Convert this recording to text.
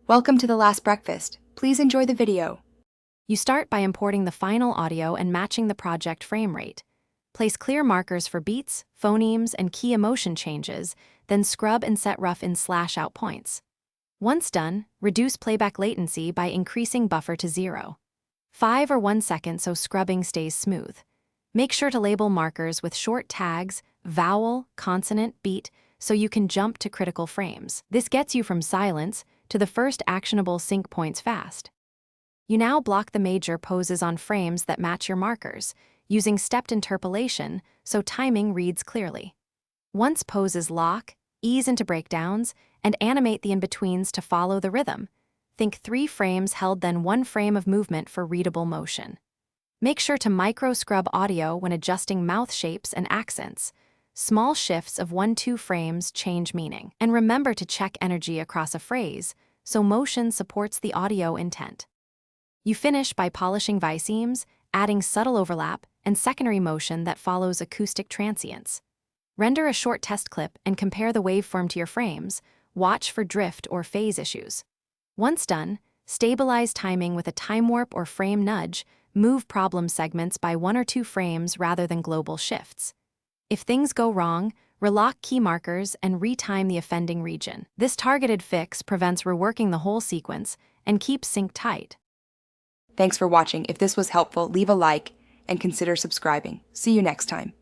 Welcome to The Last Breakfast. Please enjoy the video. You start by importing the final audio and matching the project frame rate. Place clear markers for beats, phonemes, and key emotion changes, then scrub and set rough in /out points. Once done, reduce playback latency by increasing buffer to 0. 5 or 1 second so scrubbing stays smooth. Make sure to label markers with short tags, vowel, consonant, beat, so you can jump to critical frames. This gets you from silence to the first actionable sync points fast. You now block the major poses on frames that match your markers, using stepped interpolation so timing reads clearly. Once poses lock, ease into breakdowns, and animate the in-betweens to follow the rhythm. Think 3 frames held then 1 frame of movement for readable motion. Make sure to micro-scrub audio when adjusting mouth shapes and accents. Small shifts of 1-2 frames change meaning. And remember to check energy across a phrase, so motion supports the audio intent. You finish by polishing visemes, adding subtle overlap, and secondary motion that follows acoustic transients. Render a short test clip and compare the waveform to your frames. Watch for drift or phase issues. Once done, stabilize timing with a time warp or frame nudge. Move problem segments by 1 or 2 frames rather than global shifts. If things go wrong, relock key markers and retime the offending region. This targeted fix prevents reworking the whole sequence and keeps sync tight. Thanks for watching. If this was helpful, leave a like and consider subscribing. See you next time.